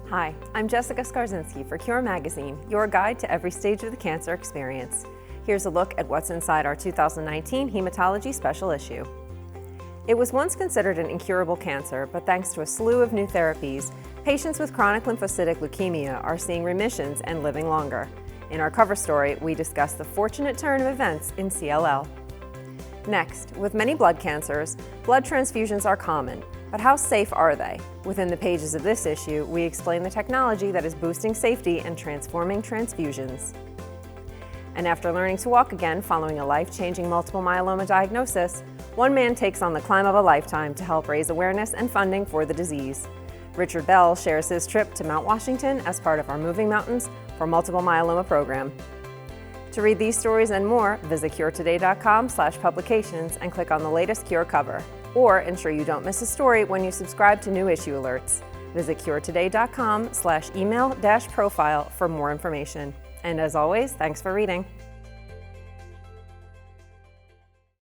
Hi, I'm Jessica Skarzinski for Cure Magazine, your guide to every stage of the cancer experience. Here's a look at what's inside our 2019 Hematology special issue. It was once considered an incurable cancer, but thanks to a slew of new therapies, patients with chronic lymphocytic leukemia are seeing remissions and living longer. In our cover story, we discuss the fortunate turn of events in CLL. Next, with many blood cancers, blood transfusions are common, but how safe are they? Within the pages of this issue, we explain the technology that is boosting safety and transforming transfusions. And after learning to walk again following a life-changing multiple myeloma diagnosis, one man takes on the climb of a lifetime to help raise awareness and funding for the disease. Richard Bell shares his trip to Mount Washington as part of our Moving Mountains for Multiple Myeloma program. To read these stories and more, visit curetoday.com/publications and click on the latest Cure cover. Or ensure you don't miss a story when you subscribe to new issue alerts. Visit curetoday.com/email-profile for more information. And as always, thanks for reading.